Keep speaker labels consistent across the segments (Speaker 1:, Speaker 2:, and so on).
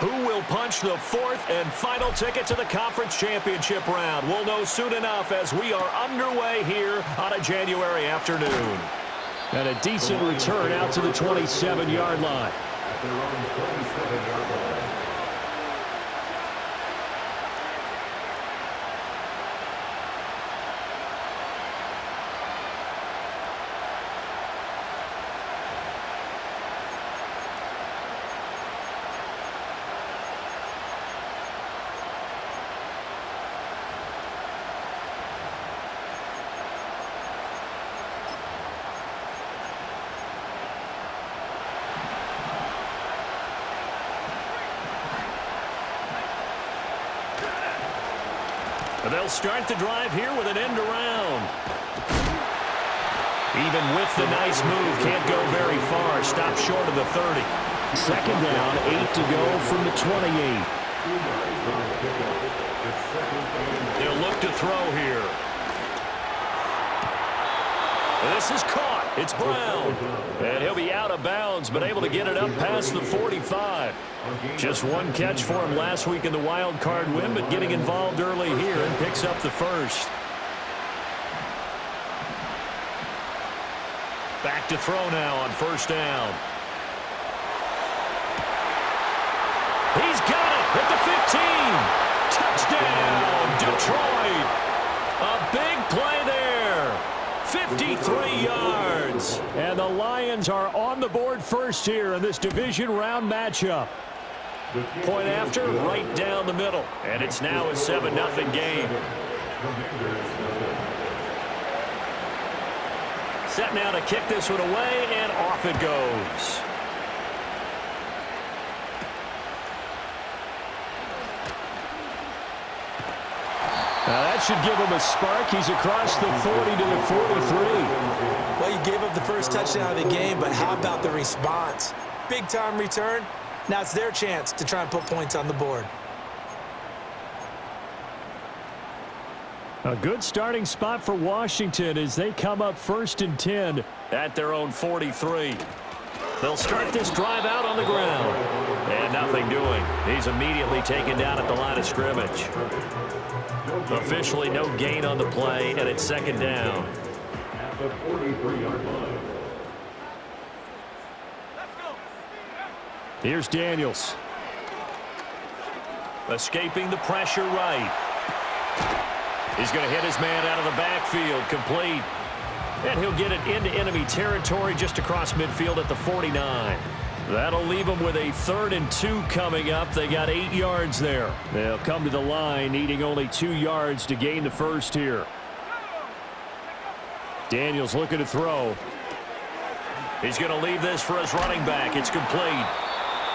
Speaker 1: Who will punch the fourth and final ticket to the conference championship round? We'll know soon enough as we are underway here on a January afternoon.
Speaker 2: And a decent return out to the 27-yard line.
Speaker 1: They'll start the drive here with an end around. Even with the nice move, can't go very far. Stop short of the 30.
Speaker 2: Second down, 8 to go from the 28.
Speaker 1: They'll look to throw here. This is caught. It's Brown. And he'll be out of bounds, but able to get it up past the 45. Just one catch for him last week in the wild card win, but getting involved early here and picks up the first. Back to throw now on first down. He's got it at the 15. Touchdown, Detroit. A big play there. 53 yards.
Speaker 2: And the Lions are on the board first here in this division round matchup.
Speaker 1: Point after, right down the middle. And it's now a 7-0 game. Set now to kick this one away, and off it goes.
Speaker 2: Now that should give him a spark. He's across the 40 to the 43.
Speaker 3: Well, you gave up the first touchdown of the game, but how about the response? Big-time return. Now it's their chance to try and put points on the board.
Speaker 2: A good starting spot for Washington as they come up 1st and 10.
Speaker 1: At their own 43. They'll start this drive out on the ground. And nothing doing. He's immediately taken down at the line of scrimmage. Officially no gain on the play, and it's second down. At the 43-yard line.
Speaker 2: Here's Daniels.
Speaker 1: Escaping the pressure right. He's going to hit his man out of the backfield, complete. And he'll get it into enemy territory just across midfield at the 49. That'll leave them with a 3rd and 2 coming up. They got 8 yards there.
Speaker 2: They'll come to the line, needing only 2 yards to gain the first here. Daniels looking to throw.
Speaker 1: He's going to leave this for his running back. It's complete.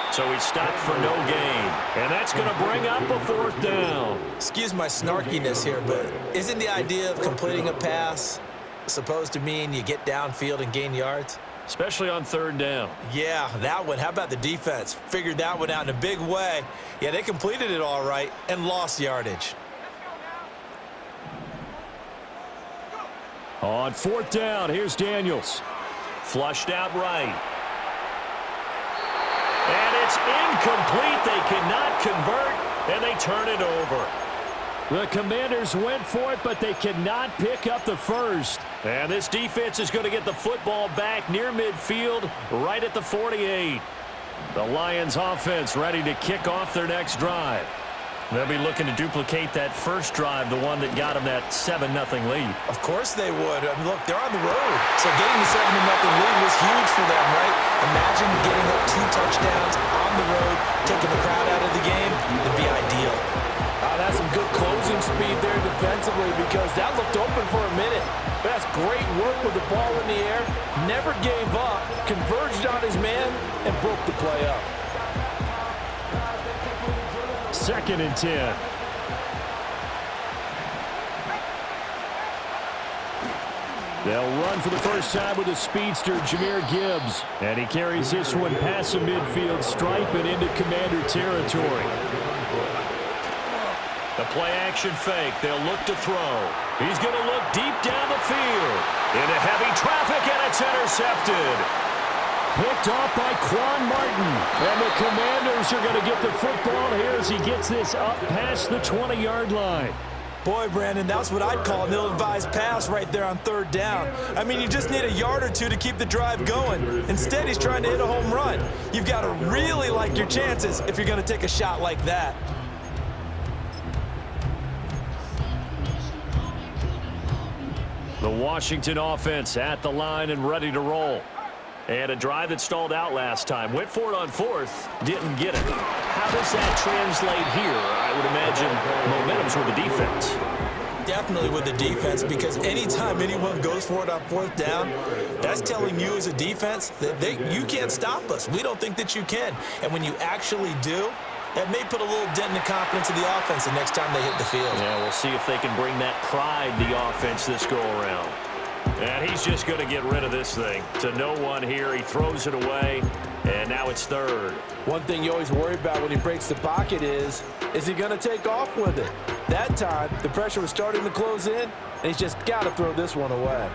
Speaker 1: So he's stopped for no gain. And that's going to bring up a 4th down.
Speaker 3: Excuse my snarkiness here, but isn't the idea of completing a pass supposed to mean you get downfield and gain yards?
Speaker 1: Especially on 3rd down.
Speaker 3: Yeah, that one. How about the defense? Figured that one out in a big way. Yeah, they completed it all right and lost yardage.
Speaker 2: On 4th down, here's Daniels.
Speaker 1: Flushed out right. And it's incomplete. They cannot convert, and they turn it over.
Speaker 2: The Commanders went for it, but they cannot pick up the first.
Speaker 1: And this defense is going to get the football back near midfield, right at the 48.
Speaker 2: The Lions offense ready to kick off their next drive.
Speaker 1: They'll be looking to duplicate that first drive, the one that got them that 7-0 lead.
Speaker 3: Of course they would. I mean, look, they're on the road. So getting the 7-0 lead was huge for them, right? Imagine getting up 2 touchdowns on the road, taking the crowd out of the game. It'd be ideal.
Speaker 4: That's some good closing speed there defensively because that looked open for a minute. That's great work with the ball in the air. Never gave up, converged on his man, and broke the play up.
Speaker 2: 2nd and 10. They'll run for the first time with the speedster, Jahmyr Gibbs. And he carries this one past the midfield stripe and into Commander territory.
Speaker 1: The play-action fake. They'll look to throw. He's going to look deep down the field. Into heavy traffic, and it's intercepted.
Speaker 2: picked off by Quan Martin. And the Commanders are going to get the football here as he gets this up past the 20-yard line.
Speaker 3: Boy, Brandon, that's what I'd call an ill-advised pass right there on third down. I mean, you just need a yard or two to keep the drive going. Instead, he's trying to hit a home run. You've got to really like your chances if you're going to take a shot like that.
Speaker 1: The Washington offense at the line and ready to roll. And a drive that stalled out last time. Went for it on fourth, didn't get it. How does that translate here? I would imagine momentum's with the defense.
Speaker 3: Definitely with the defense, because anytime anyone goes for it on fourth down, that's telling you as a defense that you can't stop us. We don't think that you can. And when you actually do, that may put a little dent in the confidence of the offense the next time they hit the field.
Speaker 1: Yeah, we'll see if they can bring that pride to the offense this go-around. And he's just going to get rid of this thing. To no one here. He throws it away, and now it's third.
Speaker 4: One thing you always worry about when he breaks the pocket is he going to take off with it? That time, the pressure was starting to close in, and he's just got to throw this one away.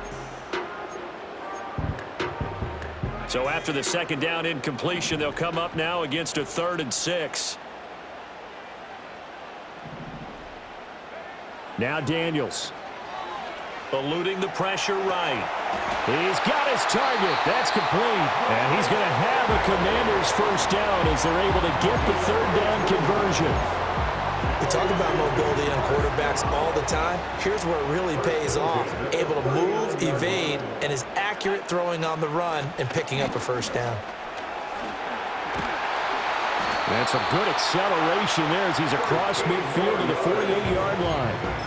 Speaker 1: So after the second down incompletion, they'll come up now against a 3rd and 6.
Speaker 2: Now Daniels.
Speaker 1: Eluding the pressure right.
Speaker 2: He's got his target. That's complete. And he's going to have a Commanders first down as they're able to get the 3rd down conversion.
Speaker 3: We talk about mobility on quarterbacks all the time. Here's where it really pays off. Able to move, evade, and is accurate throwing on the run and picking up a first down.
Speaker 2: That's a good acceleration there as he's across midfield to the 48-yard line.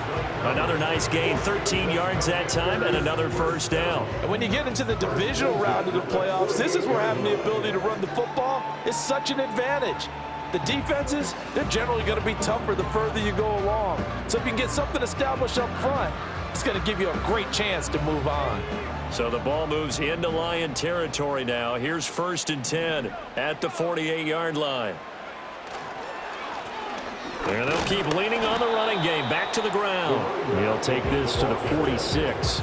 Speaker 1: Another nice gain, 13 yards that time, and another first down.
Speaker 4: And when you get into the divisional round of the playoffs, this is where having the ability to run the football is such an advantage. The defenses, they're generally going to be tougher the further you go along. So if you can get something established up front, it's going to give you a great chance to move on.
Speaker 1: So the ball moves into Lion territory now. Here's 1st and 10 at the 48-yard line. And they'll keep leaning on the running game. Back to the ground.
Speaker 2: He'll take this to the 46.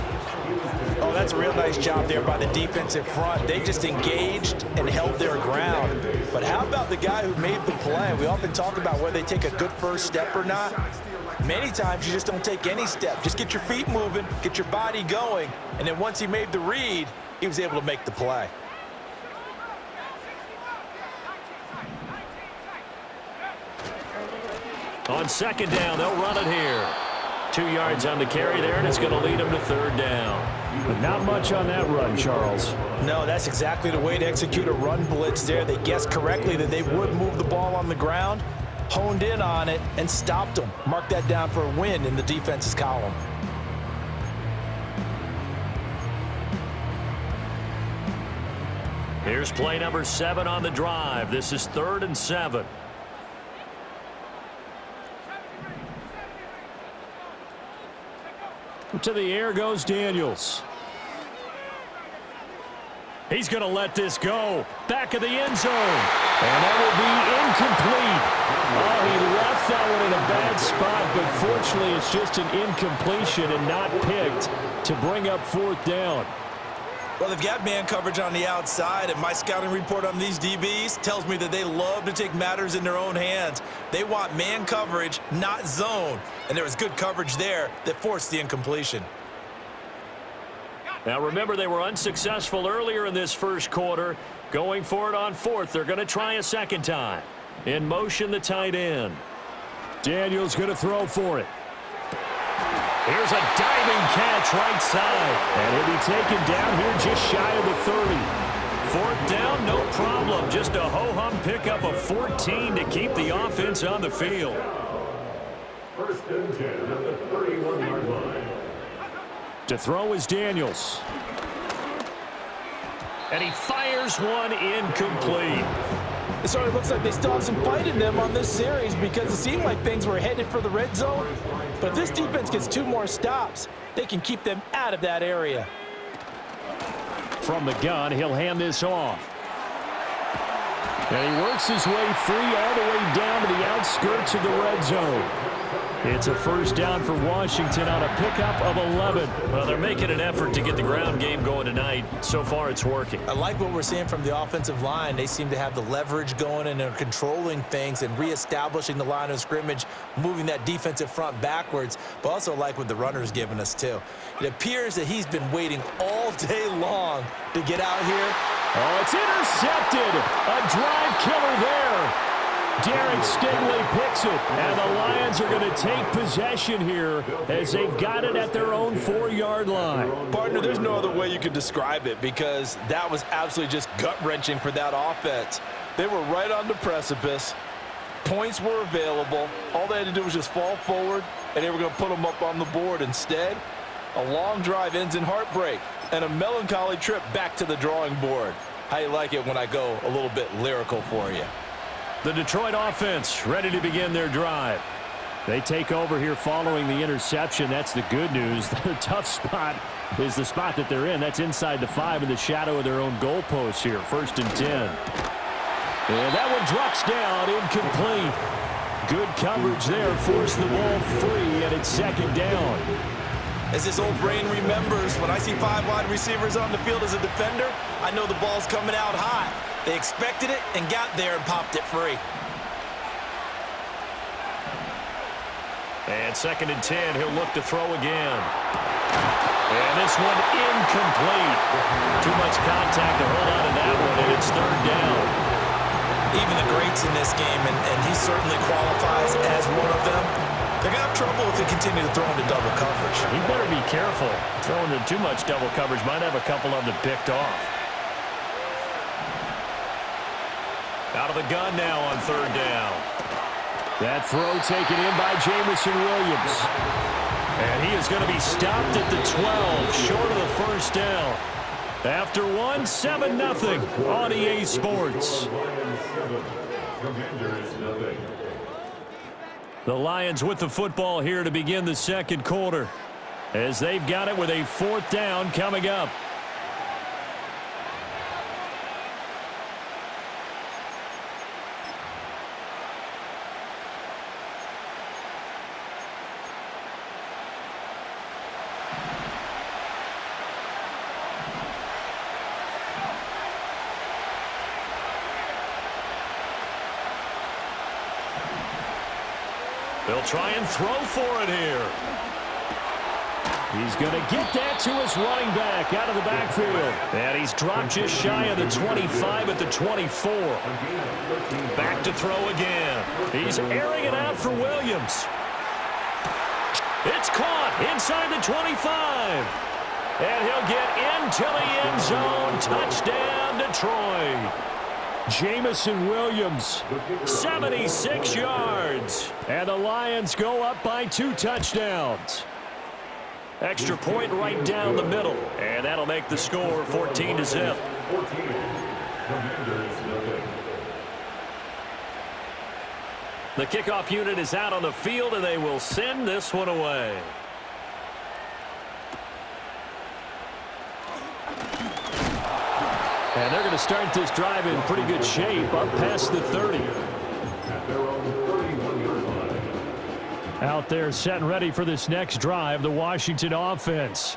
Speaker 3: Oh, that's a real nice job there by the defensive front. They just engaged and held their ground. But how about the guy who made the play? We often talk about whether they take a good first step or not. Many times you just don't take any step. Just get your feet moving, get your body going, and then once he made the read, he was able to make the play.
Speaker 1: On 2nd down, they'll run it here. 2 yards on the carry there, and it's going to lead them to 3rd down.
Speaker 2: But not much on that run, Charles.
Speaker 3: No, that's exactly the way to execute a run blitz there. They guessed correctly that they would move the ball on the ground, honed in on it, and stopped them. Mark that down for a win in the defense's column.
Speaker 1: Here's play number 7 on the drive. This is 3rd and 7.
Speaker 2: To the air goes Daniels.
Speaker 1: He's going to let this go. Back of the end zone.
Speaker 2: And that will be incomplete. Oh, he left that one in a bad spot, but fortunately it's just an incompletion and not picked to bring up 4th down.
Speaker 3: Well, they've got man coverage on the outside, and my scouting report on these DBs tells me that they love to take matters in their own hands. They want man coverage, not zone. And there was good coverage there that forced the incompletion.
Speaker 1: Now, remember, they were unsuccessful earlier in this first quarter. Going for it on 4th. They're going to try a second time. In motion, the tight end.
Speaker 2: Daniels going to throw for it.
Speaker 1: Here's a diving catch right side.
Speaker 2: And he'll be taken down here just shy of the 30.
Speaker 1: 4th down, no problem. Just a ho-hum pickup of 14 to keep the offense on the field.
Speaker 2: 1st and 10 at the 31-yard line. To throw is Daniels.
Speaker 1: And he fires one incomplete.
Speaker 4: It sort of looks like they still have some fight in them on this series because it seemed like things were headed for the red zone. But if this defense gets 2 more stops, they can keep them out of that area.
Speaker 2: From the gun, he'll hand this off. And he works his way free all the way down to the outskirts of the red zone. It's a first down for Washington on a pickup of 11.
Speaker 1: Well, they're making an effort to get the ground game going tonight. So far, it's working.
Speaker 3: I like what we're seeing from the offensive line. They seem to have the leverage going, and they're controlling things and reestablishing the line of scrimmage, moving that defensive front backwards, but also like what the runner's giving us, too. It appears that he's been waiting all day long to get out here.
Speaker 2: Oh, it's intercepted. A drive killer there. Derek Stingley picks it, and the Lions are going to take possession here as they've got it at their own 4-yard line.
Speaker 4: Partner, there's no other way you could describe it because that was absolutely just gut-wrenching for that offense. They were right on the precipice. Points were available. All they had to do was just fall forward, and they were going to put them up on the board. Instead, a long drive ends in heartbreak and a melancholy trip back to the drawing board. How you like it when I go a little bit lyrical for you?
Speaker 2: The Detroit offense ready to begin their drive. They take over here following the interception. That's the good news. The tough spot is the spot that they're in. That's inside the 5 in the shadow of their own goalpost here. 1st and 10. And that one drops down, incomplete. Good coverage there. Forced the ball free, and it's 2nd down.
Speaker 3: As this old brain remembers, when I see 5 wide receivers on the field as a defender, I know the ball's coming out hot. They expected it and got there and popped it free.
Speaker 1: And 2nd and 10, he'll look to throw again. And this one incomplete. Too much contact to hold on to that one, and it's 3rd down.
Speaker 3: Even the greats in this game, and he certainly qualifies as one of them, they're going to have trouble if they continue to throw into double coverage.
Speaker 1: He better be careful. Throwing into too much double coverage might have a couple of them picked off. Out of the gun now on 3rd down.
Speaker 2: That throw taken in by Jamison Williams.
Speaker 1: And he is going to be stopped at the 12, short of the 1st down. After one, 7-0 on EA Sports. The Lions with the football here to begin the 2nd quarter, as they've got it with a 4th down coming up. They'll try and throw for it here.
Speaker 2: He's going to get that to his running back out of the backfield.
Speaker 1: And he's dropped just shy of the 25 at the 24. Back to throw again. He's airing it out for Williams. It's caught inside the 25. And he'll get into the end zone. Touchdown, Detroit.
Speaker 2: Jamison Williams,
Speaker 1: 76 yards.
Speaker 2: and the Lions go up by 2 touchdowns.
Speaker 1: Extra point right down the middle, and that'll make the score 14-0. The kickoff unit is out on the field, and they will send this one away.
Speaker 2: And they're going to start this drive in pretty good shape, up past the 30. Out there set and ready for this next drive, the Washington offense.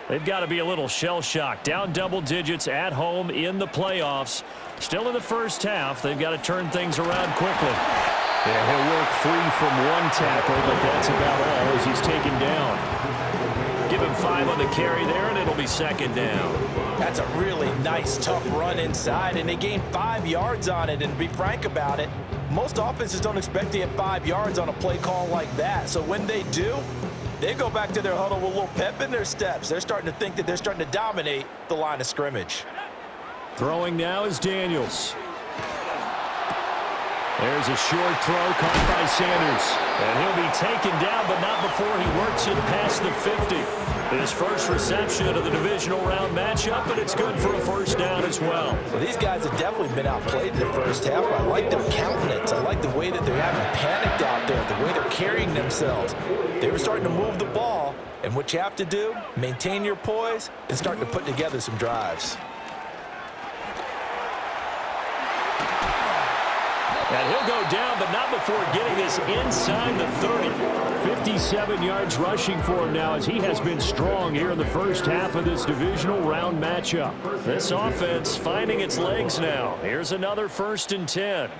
Speaker 1: They've got to be a little shell-shocked. Down double digits at home in the playoffs. Still in the first half. They've got to turn things around quickly.
Speaker 2: Yeah, he'll work free from one tackle, but that's about all as he's taken down.
Speaker 1: Give him 5 on the carry there, and it'll be 2nd down.
Speaker 3: That's a really nice, tough run inside, and they gained 5 yards on it. And to be frank about it, most offenses don't expect to get 5 yards on a play call like that. So when they do, they go back to their huddle with a little pep in their steps. They're starting to think that they're starting to dominate the line of scrimmage.
Speaker 2: Throwing now is Daniels. There's a short throw caught by Sanders.
Speaker 1: And he'll be taken down, but not before he works it past the 50. His first reception of the divisional round matchup, but it's good for a 1st down as well.
Speaker 3: Well, these guys have definitely been outplayed in the first half. I like their countenance. I like the way that they're having panicked out there, the way they're carrying themselves. They were starting to move the ball, and what you have to do, maintain your poise and start to put together some drives.
Speaker 1: And he'll go down, but not before getting this inside the 30.
Speaker 2: 57 yards rushing for him now as he has been strong here in the first half of this divisional round matchup.
Speaker 1: This offense finding its legs now. Here's another 1st and 10.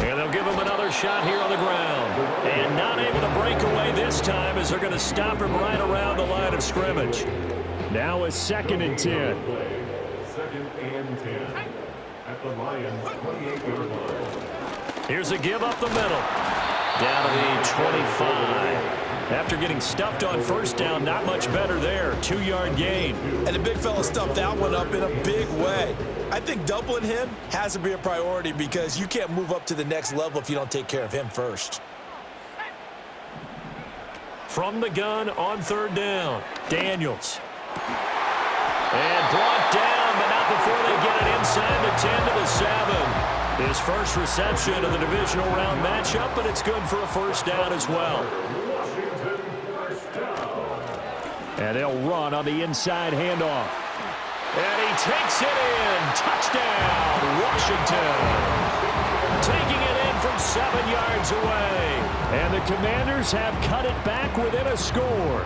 Speaker 1: And they'll give him another shot here on the ground. And not able to break away this time as they're going to stop him right around the line of scrimmage.
Speaker 2: Now a 2nd and 10.
Speaker 5: 2nd and 10 at the Lions' 28-yard line.
Speaker 1: Here's a give up the middle. Down to the 25. After getting stuffed on 1st down, not much better there. 2-yard gain.
Speaker 3: And the big fella stuffed that one up in a big way. I think doubling him has to be a priority because you can't move up to the next level if you don't take care of him first.
Speaker 1: From the gun on 3rd down, Daniels. And brought down, but not before they get it inside the 10 to the 7. His first reception of the divisional round matchup, but it's good for a 1st down as well.
Speaker 2: And they'll run on the inside handoff.
Speaker 1: And he takes it in. Touchdown, Washington. Taking it in from 7 yards away.
Speaker 2: And the Commanders have cut it back within a score.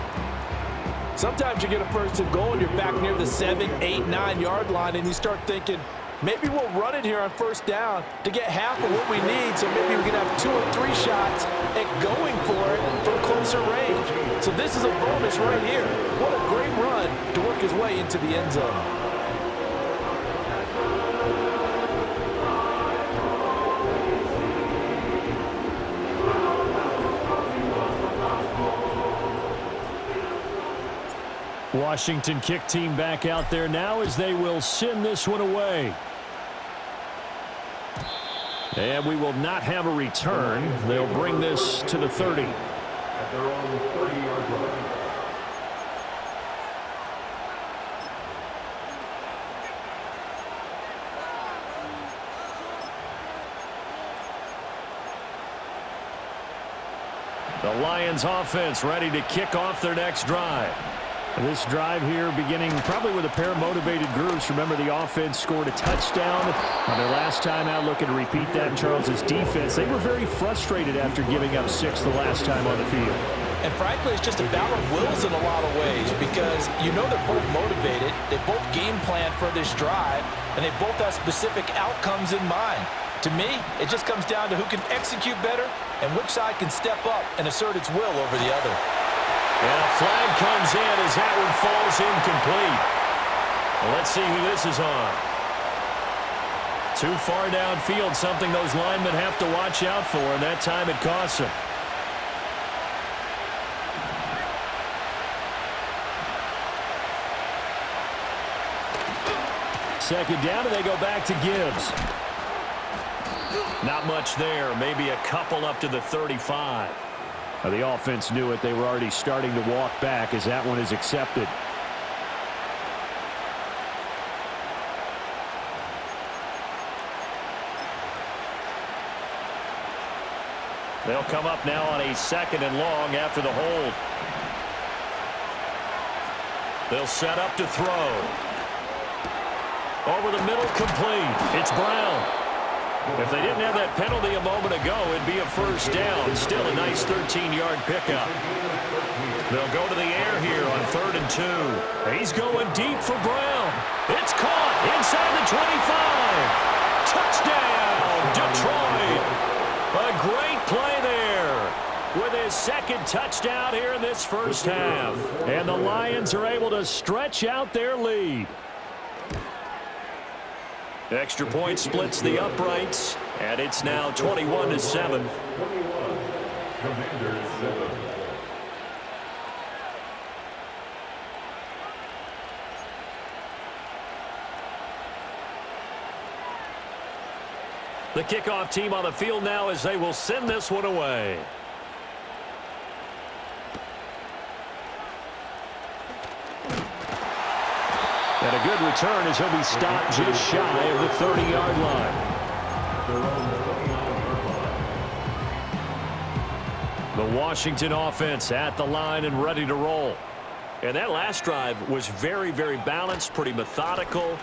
Speaker 4: Sometimes you get a 1st and goal and you're back near the 7, 8, 9-yard line and you start thinking, maybe we'll run it here on 1st down to get half of what we need, so maybe we can have 2 or 3 shots at going for it from closer range. So this is a bonus right here. What a great run to work his way into the end zone.
Speaker 2: Washington kick team back out there now as they will send this one away. And we will not have a return. They'll bring this to the 30.
Speaker 5: At their own 30-yard line.
Speaker 1: The Lions offense ready to kick off their next drive.
Speaker 2: This drive here beginning probably with a pair of motivated groups. Remember, the offense scored a touchdown on their last time out, looking to repeat that in Charles's defense. They were very frustrated after giving up 6 the last time on the field.
Speaker 3: And frankly, it's just a battle of wills in a lot of ways because you know they're both motivated, they both game plan for this drive, and they both have specific outcomes in mind. To me, it just comes down to who can execute better and which side can step up and assert its will over the other.
Speaker 1: And a flag comes in as that one falls incomplete. Well, let's see who this is on. Too far downfield, something those linemen have to watch out for, and that time it costs them.
Speaker 2: Second down, and they go back to Gibbs.
Speaker 1: Not much there, maybe a couple up to the 35.
Speaker 2: The offense knew it. They were already starting to walk back as that one is accepted.
Speaker 1: They'll come up now on a 2nd and long after the hold. They'll set up to throw. Over the middle, complete. It's Brown. If they didn't have that penalty a moment ago, it'd be a 1st down. Still a nice 13-yard pickup. They'll go to the air here on 3rd and 2. He's going deep for Brown. It's caught inside the 25. Touchdown, Detroit. A great play there with his 2nd touchdown here in this first half.
Speaker 2: And the Lions are able to stretch out their lead.
Speaker 1: Extra point splits the uprights, and it's now 21-7.
Speaker 5: Commanders 7.
Speaker 1: The kickoff team on the field now as they will send this one away.
Speaker 2: And a good return as he'll be stopped just shy of the 30-yard line.
Speaker 1: The Washington offense at the line and ready to roll. And that last drive was very, very balanced, pretty methodical.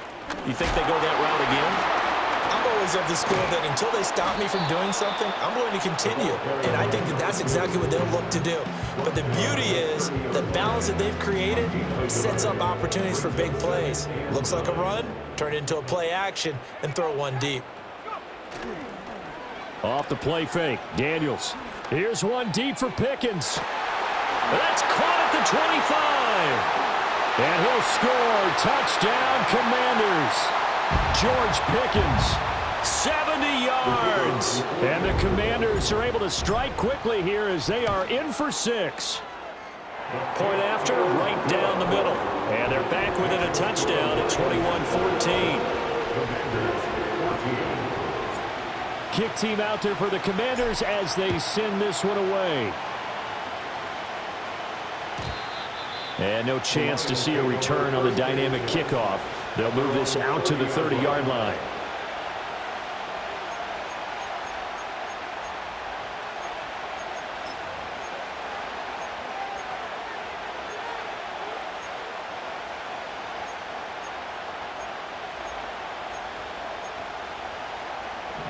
Speaker 1: You think they go that route again?
Speaker 3: I'm always of the school that until they stop me from doing something, I'm going to continue. And I think that that's exactly what they'll look to do. But the beauty is the balance that they've created sets up opportunities for big plays. Looks like a run, turn it into a play action, and throw one deep.
Speaker 2: Off the play fake, Daniels. Here's one deep for Pickens.
Speaker 1: That's caught at the 25.
Speaker 2: And he'll score. Touchdown, Commanders. George Pickens, 70 yards. And the Commanders are able to strike quickly here as they are in for 6.
Speaker 1: Point after, right down the middle. And they're back within a touchdown at 21-14.
Speaker 2: Kick team out there for the Commanders as they send this one away. And no chance to see a return on the dynamic kickoff. They'll move this out to the 30-yard line.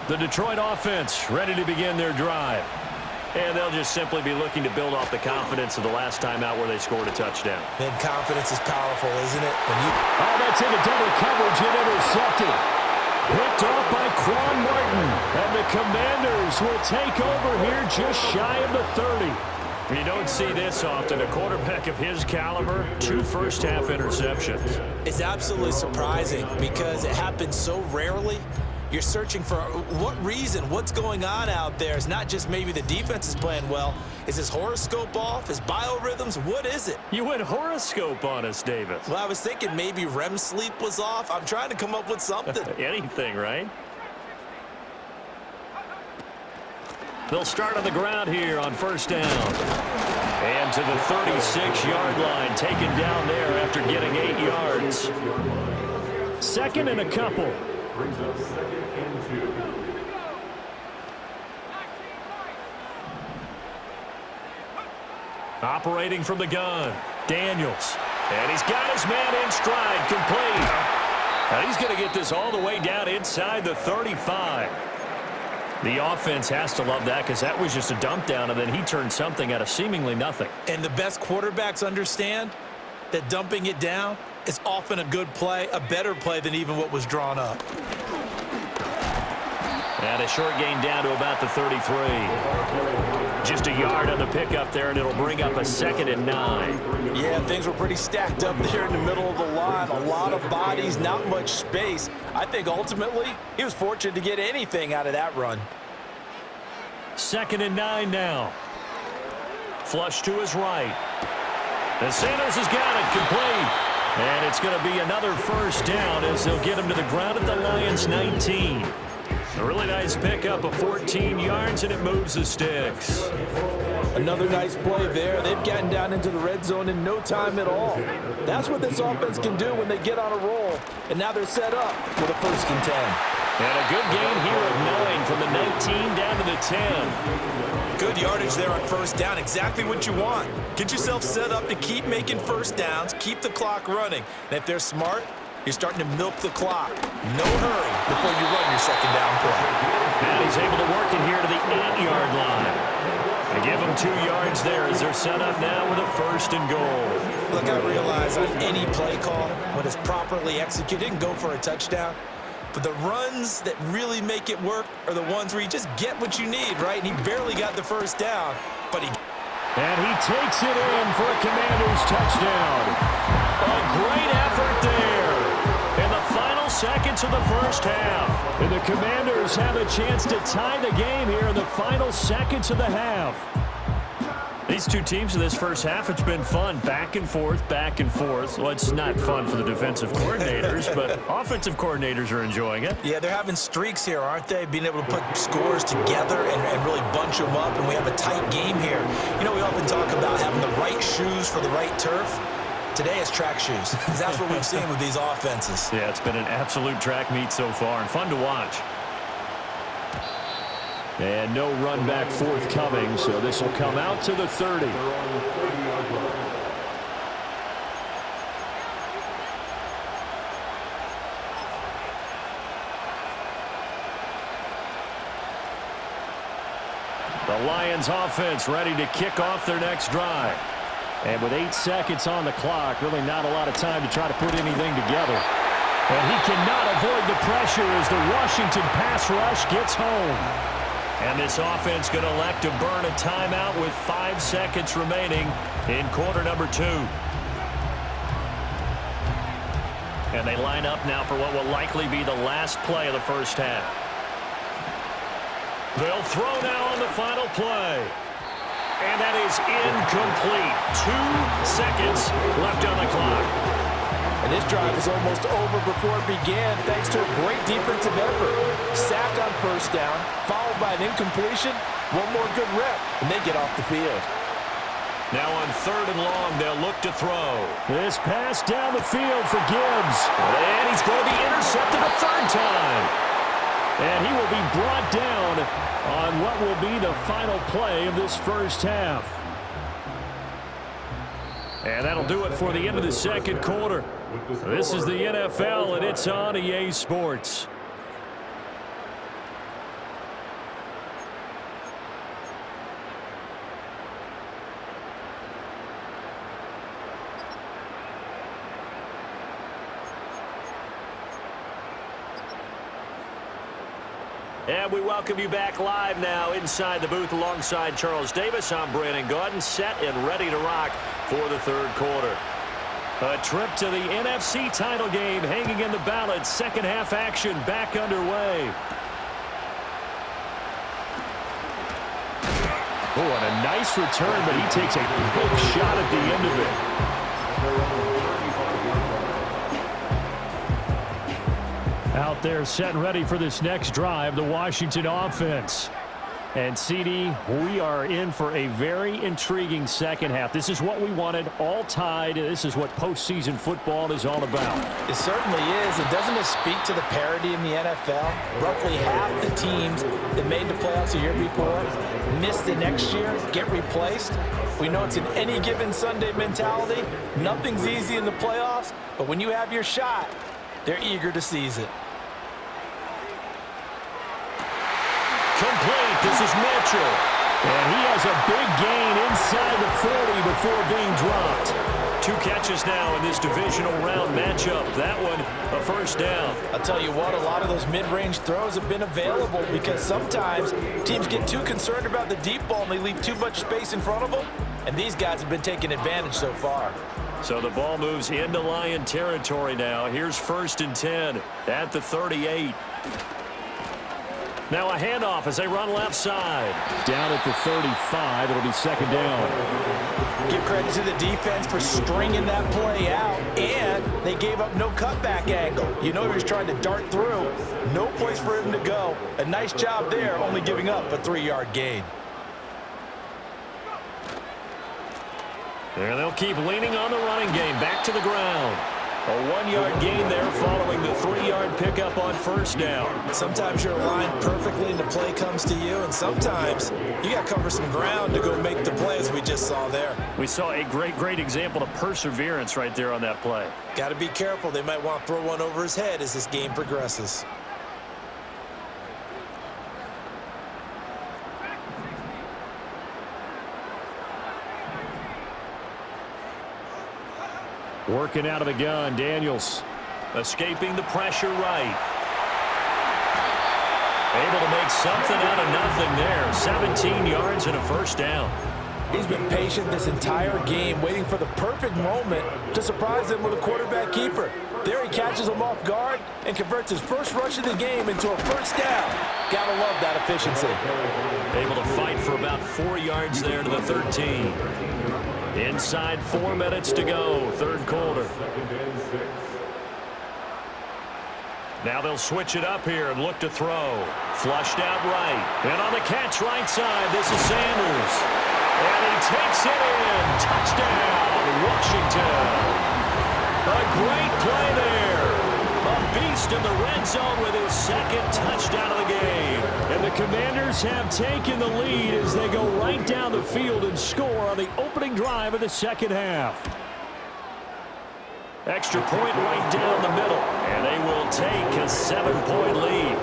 Speaker 2: The Detroit offense ready to begin their drive.
Speaker 1: And they'll just simply be looking to build off the confidence of the last time out where they scored a touchdown.
Speaker 3: And confidence is powerful, isn't it?
Speaker 2: Oh, that's into double coverage and intercepted. Picked off by Quan Martin. And the Commanders will take over here just shy of the 30.
Speaker 1: You don't see this often. A quarterback of his caliber, 2 first-half interceptions.
Speaker 3: It's absolutely surprising because it happens so rarely. You're searching for what reason, what's going on out there. It's not just maybe the defense is playing well. Is his horoscope off? His biorhythms? What is it?
Speaker 1: You went horoscope on us, Davis.
Speaker 3: Well, I was thinking maybe REM sleep was off. I'm trying to come up with something.
Speaker 1: Anything, right? They'll start on the ground here on first down. And to the 36-yard line, taken down there after getting 8 yards.
Speaker 2: Second and a couple.
Speaker 5: Brings up 2nd and 2.
Speaker 1: Operating from the gun, Daniels. And he's got his man in stride, complete. And he's going to get this all the way down inside the 35. The offense has to love that because that was just a dump down, and then he turned something out of seemingly nothing.
Speaker 3: And the best quarterbacks understand that dumping it down is often a good play, a better play than even what was drawn up.
Speaker 1: And a short gain down to about the 33. Just a yard on the pickup there, and it'll bring up a 2nd and 9.
Speaker 3: Yeah, things were pretty stacked up there in the middle of the line. A lot of bodies, not much space. I think ultimately he was fortunate to get anything out of that run.
Speaker 1: 2nd and 9 now. Flush to his right. And Sanders has got it complete. And it's going to be another first down as they'll get him to the ground at the Lions' 19. A really nice pickup of 14 yards, and it moves the sticks.
Speaker 4: Another nice play there. They've gotten down into the red zone in no time at all. That's what this offense can do when they get on a roll. And now they're set up with a 1st and 10.
Speaker 1: And a good gain here of 9 from the 19 down to the 10.
Speaker 3: Good yardage there on first down. Exactly what you want. Get yourself set up to keep making first downs, keep the clock running. And if they're smart, you're starting to milk the clock. No hurry before you run your 2nd down play.
Speaker 1: And he's able to work it here to the 8-yard line. They give him 2 yards there as they're set up now with a 1st and goal.
Speaker 3: Look, I realize on any play call, when it's properly executed, it can go for a touchdown. But the runs that really make it work are the ones where you just get what you need, right? And he barely got the first down, but he...
Speaker 2: And he takes it in for a Commanders touchdown.
Speaker 1: A great effort there in the final seconds of the first half.
Speaker 2: And the Commanders have a chance to tie the game here in the final seconds of the half.
Speaker 1: These two teams in this first half, it's been fun. Back and forth, back and forth. Well, it's not fun for the defensive coordinators, but offensive coordinators are enjoying it.
Speaker 3: Yeah, they're having streaks here, aren't they? Being able to put scores together and really bunch them up, and we have a tight game here. You know, we often talk about having the right shoes for the right turf. Today it's track shoes. That's what we've seen with these offenses.
Speaker 1: Yeah, it's been an absolute track meet so far, and fun to watch.
Speaker 2: And no run back forthcoming, so this will come out to the 30. The Lions offense ready to kick off their next drive. And with 8 seconds on the clock, really not a lot of time to try to put anything together. And he cannot avoid the pressure as the Washington pass rush gets home.
Speaker 1: And this offense going to elect to burn a timeout with 5 seconds remaining in quarter number 2. And they line up now for what will likely be the last play of the first half. They'll throw now on the final play. And that is incomplete. 2 seconds left on the clock.
Speaker 4: And this drive is almost over before it began thanks to a great defensive effort. Sack on first down, followed by an incompletion, one more good rep, and they get off the field.
Speaker 1: Now on 3rd and long, they'll look to throw.
Speaker 2: This pass down the field for Gibbs.
Speaker 1: And he's going to be intercepted a 3rd time.
Speaker 2: And he will be brought down on what will be the final play of this first half. And that'll do it for the end of the second quarter. This is the NFL, and it's on EA Sports.
Speaker 1: And we welcome you back live now inside the booth alongside Charles Davis. I'm Brandon Gaudin, set and ready to rock for the 3rd quarter. A trip to the NFC title game hanging in the balance. Second half action back underway.
Speaker 2: Oh, and a nice return, but he takes a big shot at the end of it. Out there set and ready for this next drive, the Washington offense. And, CD, we are in for a very intriguing second half. This is what we wanted, all tied. This is what postseason football is all about.
Speaker 3: It certainly is. And doesn't it speak to the parity in the NFL? Roughly half the teams that made the playoffs a year before miss the next year, get replaced. We know it's an any given Sunday mentality. Nothing's easy in the playoffs, but when you have your shot, they're eager to seize it.
Speaker 1: Complete. This is Mitchell.
Speaker 2: And he has a big gain inside the 40 before being dropped.
Speaker 1: 2 catches now in this divisional round matchup. That one, a first down.
Speaker 3: I'll tell you what, a lot of those mid-range throws have been available because sometimes teams get too concerned about the deep ball and they leave too much space in front of them. And these guys have been taking advantage so far.
Speaker 1: So the ball moves into Lion territory now. Here's 1st and 10 at the 38. Now a handoff as they run left side.
Speaker 2: Down at the 35, it'll be 2nd down.
Speaker 3: Give credit to the defense for stringing that play out, and they gave up no cutback angle. You know he was trying to dart through. No place for him to go. A nice job there, only giving up a 3-yard gain.
Speaker 1: And they'll keep leaning on the running game. Back to the ground. A 1-yard gain there following the 3-yard pickup on first down.
Speaker 3: Sometimes you're aligned perfectly and the play comes to you, and sometimes you got to cover some ground to go make the play as we just saw there.
Speaker 1: We saw a great example of perseverance right there on that play.
Speaker 3: Got to be careful. They might want to throw one over his head as this game progresses.
Speaker 2: Working out of the gun, Daniels.
Speaker 1: Escaping the pressure right. Able to make something out of nothing there. 17 yards and a first down.
Speaker 3: He's been patient this entire game, waiting for the perfect moment to surprise them with a quarterback keeper. There he catches him off guard and converts his first rush of the game into a first down. Gotta love that efficiency.
Speaker 1: Able to fight for about 4 yards there to the 13. Inside 4 minutes to go, 3rd quarter. Now they'll switch it up here and look to throw. Flushed out right. And on the catch right side, this is Sanders. And he takes it in. Touchdown, Washington. A great play there. A beast in the red zone with his 2nd touchdown of the game.
Speaker 2: And the Commanders have taken the lead as they go right down the field and score on the opening drive of the second half.
Speaker 1: Extra point right down the middle. And they will take a 7-point lead.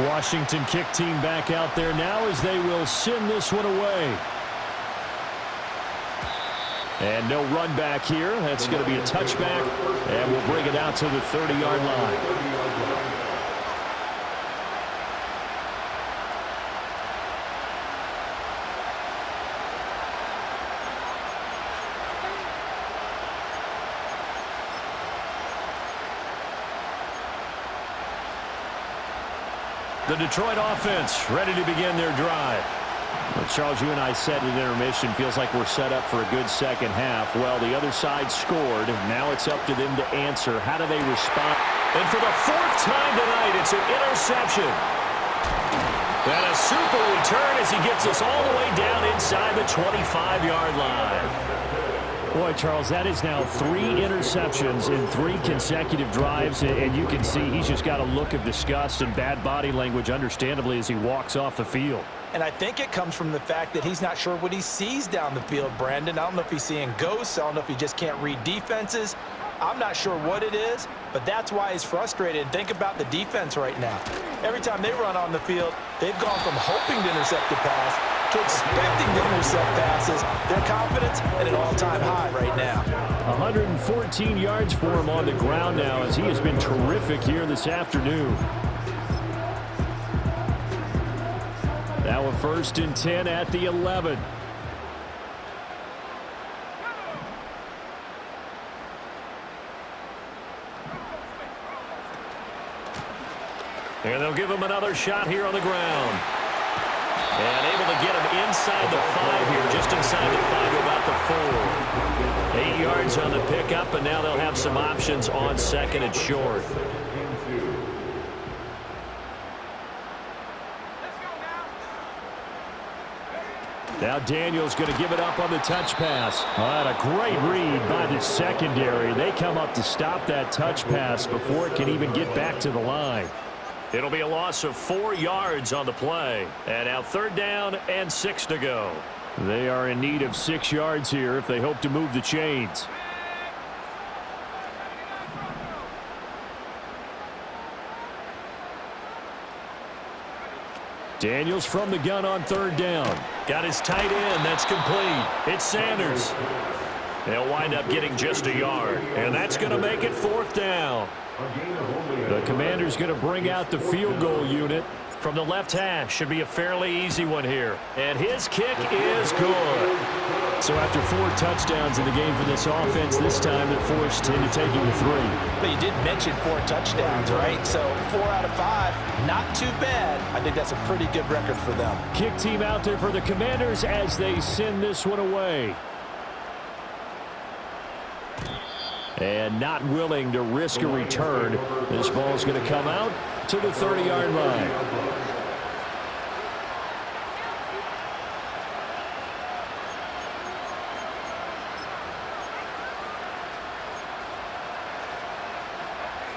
Speaker 2: Washington kick team back out there now as they will send this one away. And no run back here. That's going to be a touchback, and we'll bring it out to the 30-yard line. The Detroit offense ready to begin their drive. Well, Charles, you and I said at intermission, feels like we're set up for a good second half. Well, the other side scored. Now it's up to them to answer. How do they respond?
Speaker 1: And for the fourth time tonight, it's an interception. And a super return as he gets us all the way down inside the 25-yard line.
Speaker 2: Boy, Charles, that is now 3 interceptions in 3 consecutive drives, and you can see he's just got a look of disgust and bad body language, understandably, as he walks off the field.
Speaker 3: And I think it comes from the fact that he's not sure what he sees down the field, Brandon. I don't know if he's seeing ghosts. I don't know if he just can't read defenses. I'm not sure what it is, but that's why he's frustrated. Think about the defense right now. Every time they run on the field, they've gone from hoping to intercept the pass to expecting to intercept passes. Their confidence at an all-time high right now.
Speaker 2: 114 yards for him on the ground now as he has been terrific here this afternoon. Now a 1st and 10 at the 11.
Speaker 1: And they'll give him another shot here on the ground. And able to get him inside the 5 here, just inside the 5 to about the 4. 8 yards on the pickup, and now they'll have some options on 2nd and short.
Speaker 2: Now Daniel's going to give it up on the touch pass. Oh, a great read by the secondary. They come up to stop that touch pass before it can even get back to the line.
Speaker 1: It'll be a loss of 4 yards on the play. And now 3rd down and 6 to go.
Speaker 2: They are in need of 6 yards here if they hope to move the chains. Daniels from the gun on 3rd down.
Speaker 1: Got his tight end. That's complete. It's Sanders. They'll wind up getting just a yard. And that's going to make it 4th down.
Speaker 2: The Commander's going to bring out the field goal unit.
Speaker 1: From the left hash, should be a fairly easy one here. And his kick is good.
Speaker 2: So after 4 touchdowns in the game for this offense, this time they're forced into taking the 3.
Speaker 3: But you did mention 4 touchdowns, right? So 4 out of 5, not too bad. I think that's a pretty good record for them.
Speaker 2: Kick team out there for the Commanders as they send this one away. And not willing to risk a return. This ball's going to come out to the 30-yard line.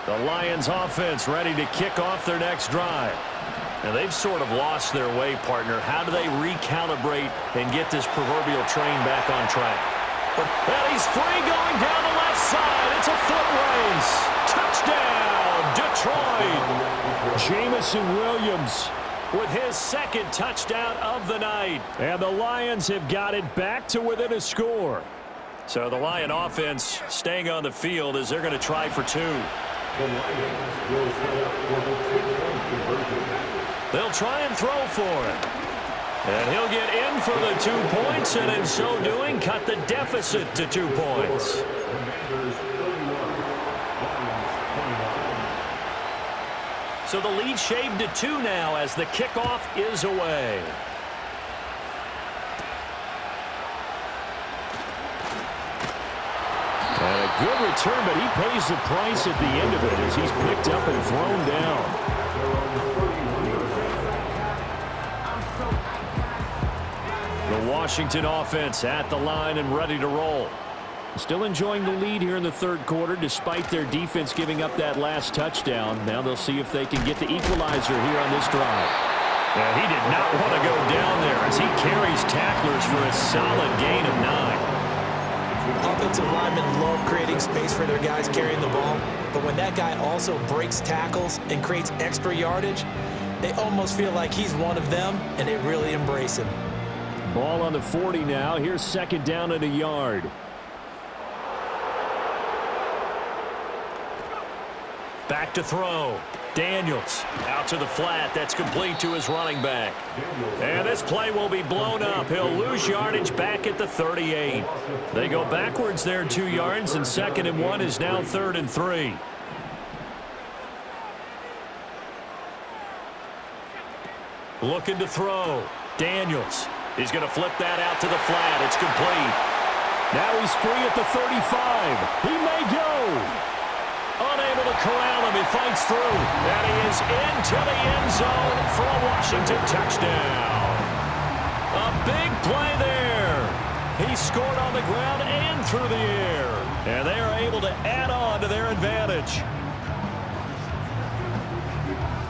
Speaker 1: The Lions offense ready to kick off their next drive. Now they've sort of lost their way, partner. How do they recalibrate and get this proverbial train back on track? And he's free going down the left side. It's a foot race. Touchdown, Detroit.
Speaker 2: Jamison Williams
Speaker 1: with his 2nd touchdown of the night.
Speaker 2: And the Lions have got it back to within a score.
Speaker 1: So the Lion offense staying on the field as they're going to try for 2. They'll try and throw for it. And he'll get in for the 2 points, and in so doing, cut the deficit to 2 points. So the lead shaved to 2 now as the kickoff is away.
Speaker 2: And a good return, but he pays the price at the end of it as he's picked up and thrown down. The Washington offense at the line and ready to roll. Still enjoying the lead here in the 3rd quarter despite their defense giving up that last touchdown. Now they'll see if they can get the equalizer here on this drive.
Speaker 1: And he did not want to go down there as he carries tacklers for a solid gain of 9.
Speaker 3: Offensive linemen love creating space for their guys carrying the ball, but when that guy also breaks tackles and creates extra yardage, They almost feel like he's one of them, and they really embrace him.
Speaker 2: Ball on the 40 now. Here's second down and a yard.
Speaker 1: Back to throw. Daniels out to the flat. That's complete to his running back. And this play will be blown up. He'll lose yardage back at the 38. They go backwards there 2 yards, and 2nd and 1 is now 3rd and 3. Looking to throw. Daniels. He's going to flip that out to the flat. It's complete.
Speaker 2: Now he's free at the 35. He may go.
Speaker 1: Unable to corral him. He fights through. And he is into the end zone for a Washington touchdown. A big play there. He scored on the ground and through the air. And they are able to add on to their advantage.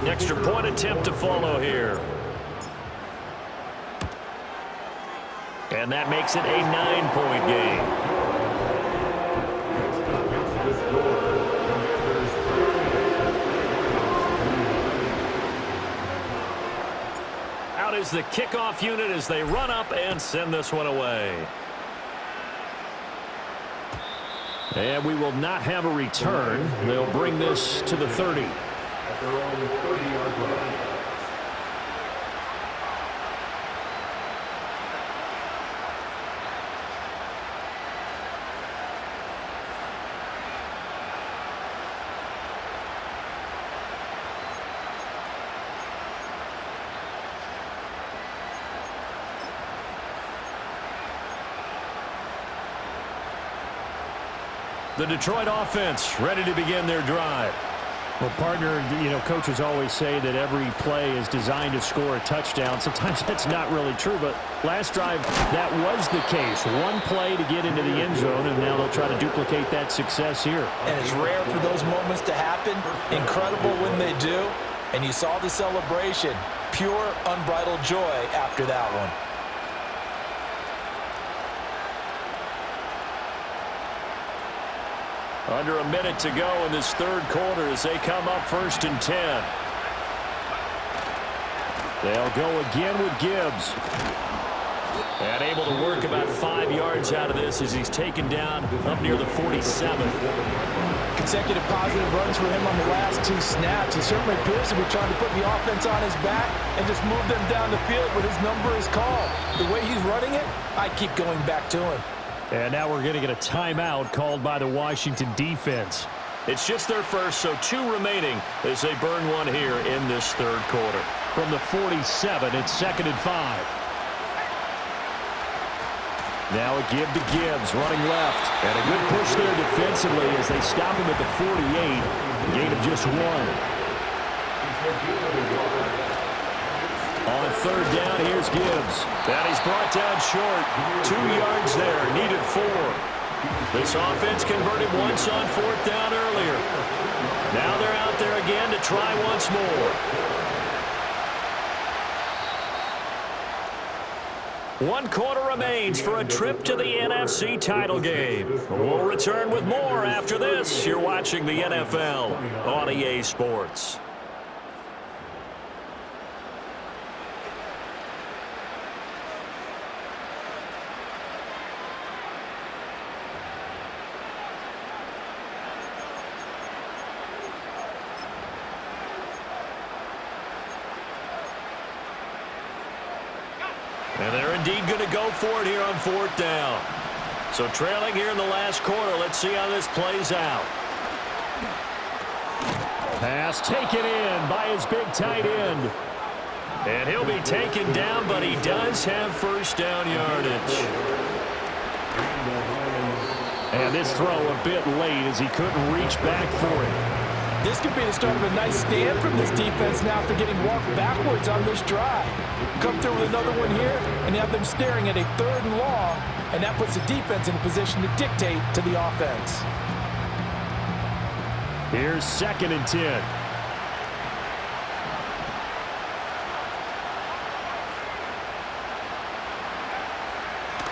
Speaker 1: Extra point attempt to follow here. And that makes it a 9-point game. Out is the kickoff unit as they run up and send this one away.
Speaker 2: And we will not have a return. They'll bring this to the 30.
Speaker 5: At their own 30-yard line.
Speaker 1: The Detroit offense ready to begin their drive.
Speaker 2: Well, partner, coaches always say that every play is designed to score a touchdown. Sometimes that's not really true, but last drive, that was the case. One play to get into the end zone, and now they'll try to duplicate that success here.
Speaker 3: And it's rare for those moments to happen. Incredible when they do. And you saw the celebration. Pure, unbridled joy after that one.
Speaker 1: Under a minute to go in this 3rd quarter as they come up 1st and 10.
Speaker 2: They'll go again with Gibbs.
Speaker 1: And able to work about 5 yards out of this as he's taken down up near the 47.
Speaker 3: Consecutive positive runs for him on the last 2 snaps. He certainly appears to be trying to put the offense on his back and just move them down the field when his number is called. The way he's running it, I keep going back to him.
Speaker 2: And now we're going to get a timeout called by the Washington defense.
Speaker 1: It's just their first, so 2 remaining as they burn one here in this 3rd quarter.
Speaker 2: From the 47, it's 2nd and 5. Now a give to Gibbs, running left. And a good push there defensively as they stop him at the 48. Gain of just 1. On 3rd down, here's Gibbs.
Speaker 1: And he's brought down short. 2 yards there, needed 4. This offense converted once on 4th down earlier. Now they're out there again to try once more. 1 quarter remains for a trip to the NFC title game. We'll return with more after this. You're watching the NFL on EA Sports. And they're indeed going to go for it here on 4th down. So trailing here in the last quarter. Let's see how this plays out.
Speaker 2: Pass taken in by his big tight end.
Speaker 1: And he'll be taken down, but he does have 1st down yardage.
Speaker 2: And this throw a bit late as he couldn't reach back for it.
Speaker 4: This could be the start of a nice stand from this defense now after getting walked backwards on this drive. Come through with another one here and have them staring at a 3rd and long, and that puts the defense in a position to dictate to the offense.
Speaker 2: Here's 2nd and 10.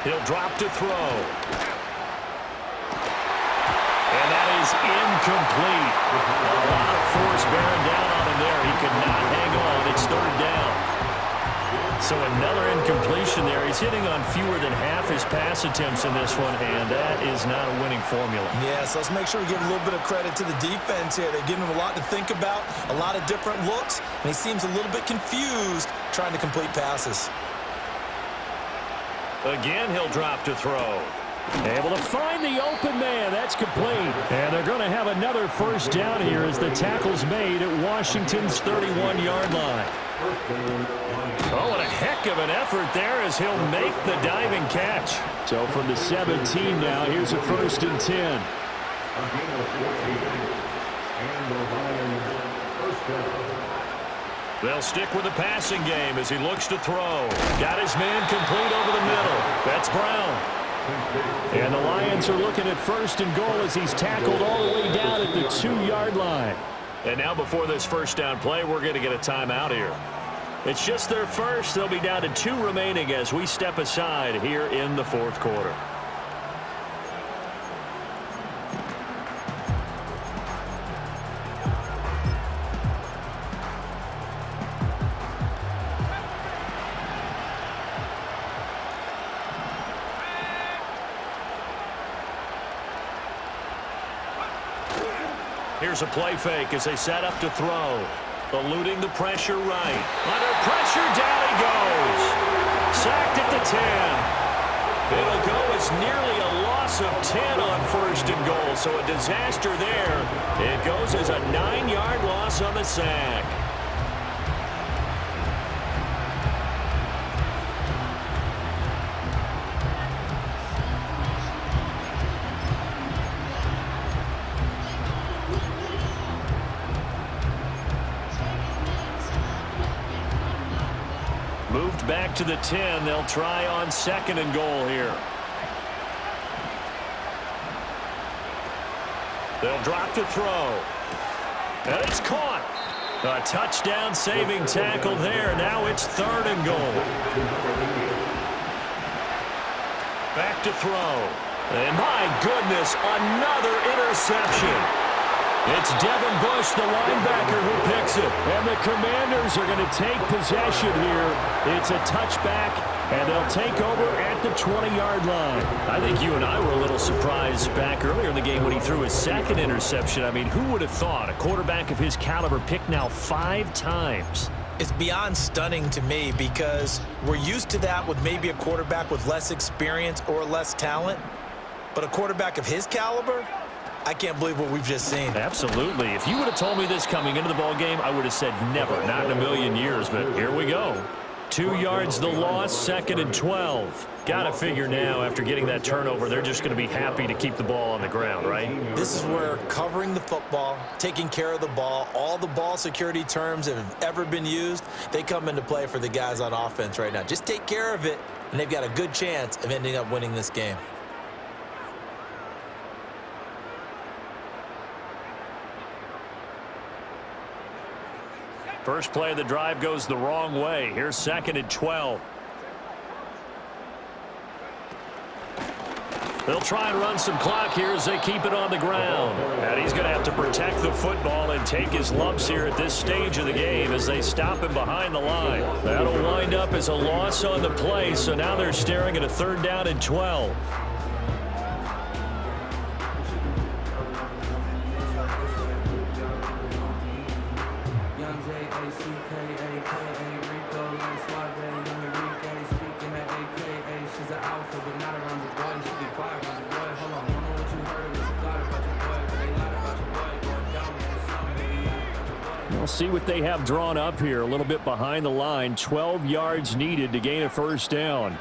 Speaker 1: He'll drop to throw. And that is incomplete. A lot of force bearing down on him there. He could not hang on. It's third down. So another incompletion there. He's hitting on fewer than half his pass attempts in this one, and that is not a winning formula.
Speaker 3: Yes, let's make sure we give a little bit of credit to the defense here. They're giving him a lot to think about, a lot of different looks, and he seems a little bit confused trying to complete passes.
Speaker 1: Again, he'll drop to throw.
Speaker 2: Able to find the open man. That's complete. And they're going to have another first down here as the tackle's made at Washington's 31-yard line.
Speaker 1: Oh, what a heck of an effort there as he'll make the diving catch.
Speaker 2: So from the 17 now, here's a first and 10.
Speaker 1: They'll stick with the passing game as he looks to throw. Got his man complete over the middle. That's Brown.
Speaker 2: And the Lions are looking at first and goal as he's tackled all the way down at the 2-yard line.
Speaker 1: And now before this first down play, we're going to get a timeout here. It's just their first. They'll be down to 2 remaining as we step aside here in the fourth quarter. Here's a play fake as they set up to throw. Eluding the pressure right. Under pressure, down he goes. Sacked at the 10. It'll go as nearly a loss of 10 on first and goal. So a disaster there. It goes as a 9-yard loss on the sack. Moved back to the 10. They'll try on second and goal here. They'll drop to throw. And it's caught. A touchdown saving tackle there. Now it's third and goal. Back to throw. And my goodness, another interception. It's Devin Bush, the linebacker, who picks it. And the Commanders are going to take possession here. It's a touchback, and they'll take over at the 20-yard line. I think you and I were a little surprised back earlier in the game when he threw his second interception. I mean, who would have thought a quarterback of his caliber picked now 5 times?
Speaker 3: It's beyond stunning to me because we're used to that with maybe a quarterback with less experience or less talent. But a quarterback of his caliber, I can't believe what we've just seen.
Speaker 1: Absolutely. If you would have told me this coming into the ball game, I would have said never, not in a million years. But here we go. 2 yards the loss, second and 12. Got to figure now after getting that turnover, they're just going to be happy to keep the ball on the ground, right?
Speaker 3: This is where covering the football, taking care of the ball, all the ball security terms that have ever been used, they come into play for the guys on offense right now. Just take care of it, and they've got a good chance of ending up winning this game.
Speaker 1: First play of the drive goes the wrong way. Here's second and 12. They'll try and run some clock here as they keep it on the ground. And he's going to have to protect the football and take his lumps here at this stage of the game as they stop him behind the line. That'll wind up as a loss on the play, so now they're staring at a third down and 12.
Speaker 2: We'll see what they have drawn up here. A little bit behind the line. 12 yards needed to gain a first down.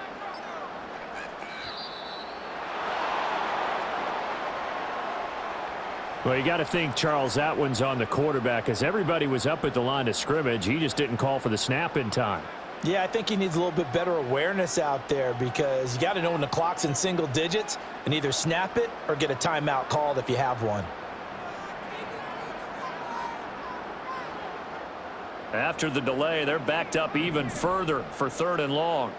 Speaker 2: Well, you got to think, Charles, that one's on the quarterback as everybody was up at the line of scrimmage. He just didn't call for the snap in time.
Speaker 3: Yeah, I think he needs a little bit better awareness out there because you got to know when the clock's in single digits and either snap it or get a timeout called if you have one.
Speaker 1: After the delay, they're backed up even further for third and long.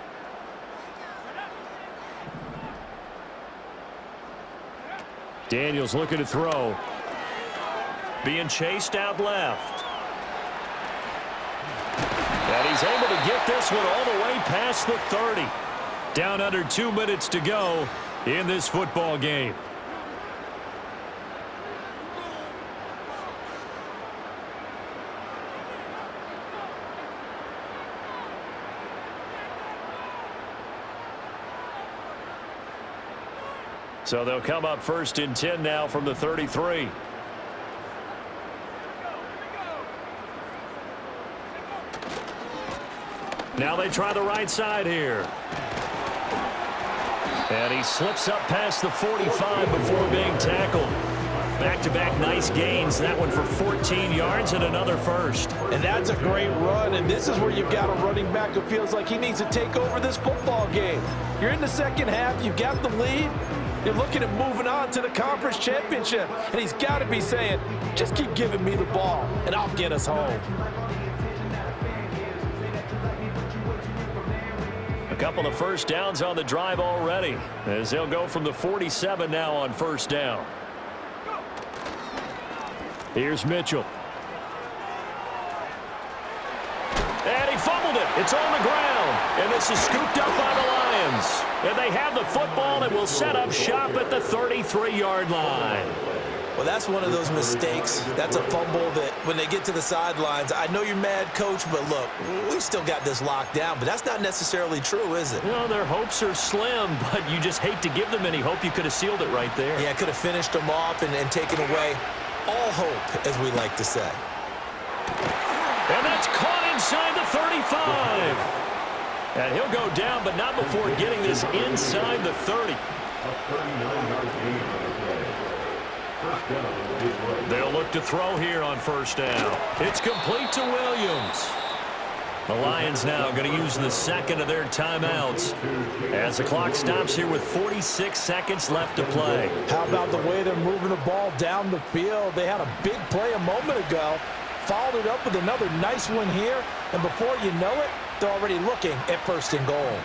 Speaker 1: Daniels looking to throw. Being chased out left.
Speaker 2: he's able to get this one all the way past the 30. Down under 2 minutes to go in this football game. So they'll come up 1st and 10 now from the 33. Now they try the right side here. And he slips up past the 45 before being tackled. Back-to-back nice gains. That one for 14 yards and another first.
Speaker 4: And that's a great run, and this is where you've got a running back who feels like he needs to take over this football game. You're in the second half. You've got the lead. You're looking at moving on to the conference championship, and he's got to be saying, just keep giving me the ball, and I'll get us home.
Speaker 2: A couple of first downs on the drive already, as they'll go from the 47 now on first down. Here's Mitchell. And he fumbled it. It's on the ground. And this is scooped up by the Lions. And they have the football and will set up shop at the 33-yard line.
Speaker 3: Well, that's one of those mistakes. That's a fumble that when they get to the sidelines, I know you're mad, Coach, but look, we've still got this locked down. But that's not necessarily true, is it?
Speaker 2: Well, their hopes are slim, but you just hate to give them any hope. You could have sealed it right there.
Speaker 3: Yeah, could have finished them off and taken away all hope, as we like to say.
Speaker 2: And that's caught inside the 35. And he'll go down, but not before getting this inside the 30. They'll look to throw here on first down. It's complete to Williams. The Lions now going to use the second of their timeouts as the clock stops here with 46 seconds left to play.
Speaker 4: How about the way they're moving the ball down the field? They had a big play a moment ago, followed it up with another nice one here, and before you know it, they're already looking at 1st and goal.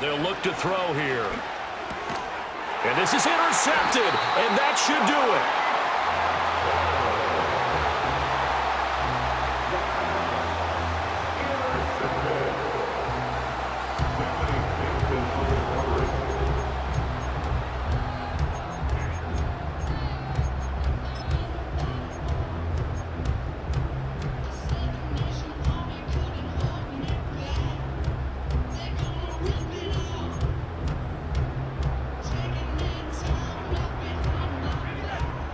Speaker 2: They'll look to throw here. And this is intercepted, and that should do it.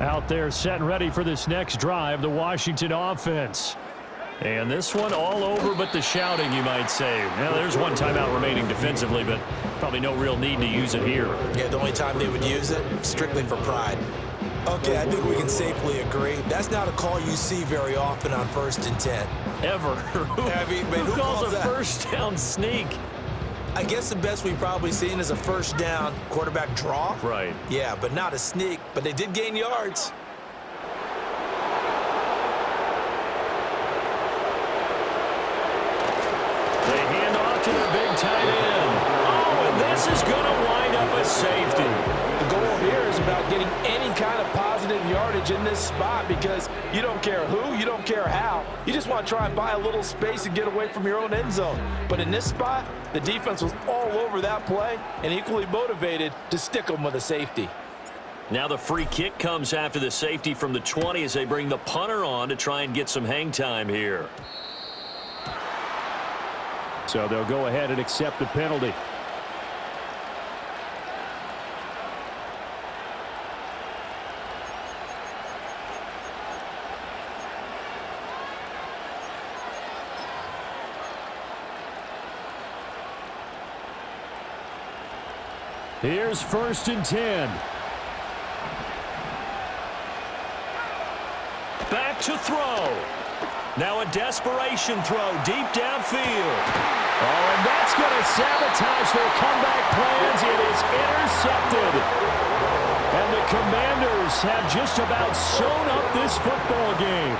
Speaker 2: Out there set and ready for this next drive, the Washington offense. And this one all over but the shouting, you might say. Now, there's one timeout remaining defensively, but probably no real need to use it here.
Speaker 3: Yeah, the only time they would use it, strictly for pride. Okay, I think we can safely agree. That's not a call you see very often on 1st and 10.
Speaker 2: Ever. Who calls a
Speaker 3: that?
Speaker 2: first down sneak?
Speaker 3: I guess the best we've probably seen is a first down quarterback draw.
Speaker 2: Right.
Speaker 3: Yeah, but not a sneak. But they did gain yards.
Speaker 2: They hand off to the big tight end. Oh, and this is going to wind up a safety.
Speaker 4: The goal here is about getting any kind of positive yardage in this spot because you don't care who, you don't care how. You just want to try and buy a little space and get away from your own end zone. But in this spot, the defense was all over that play and equally motivated to stick them with a safety.
Speaker 2: Now the free kick comes after the safety from the 20 as they bring the punter on to try and get some hang time here. So they'll go ahead and accept the penalty. Here's 1st and 10. Back to throw. Now a desperation throw deep downfield. Oh, and that's going to sabotage their comeback plans. It is intercepted. And the Commanders have just about sewn up this football game.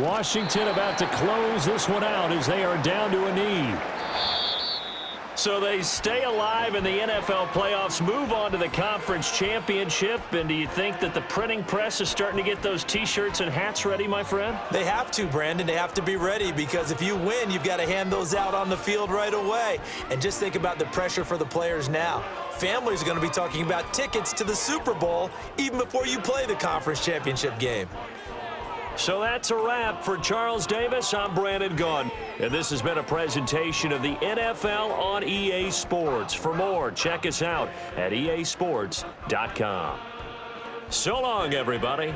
Speaker 2: Washington about to close this one out as they are down to a knee.
Speaker 1: So they stay alive in the NFL playoffs, move on to the conference championship. And do you think that the printing press is starting to get those T-shirts and hats ready, my friend?
Speaker 3: They have to, Brandon. They have to be ready because if you win, you've got to hand those out on the field right away. And just think about the pressure for the players now. Families are going to be talking about tickets to the Super Bowl even before you play the conference championship game.
Speaker 1: So that's a wrap for Charles Davis. I'm Brandon Gunn. And this has been a presentation of the NFL on EA Sports. For more, check us out at easports.com. So long, everybody.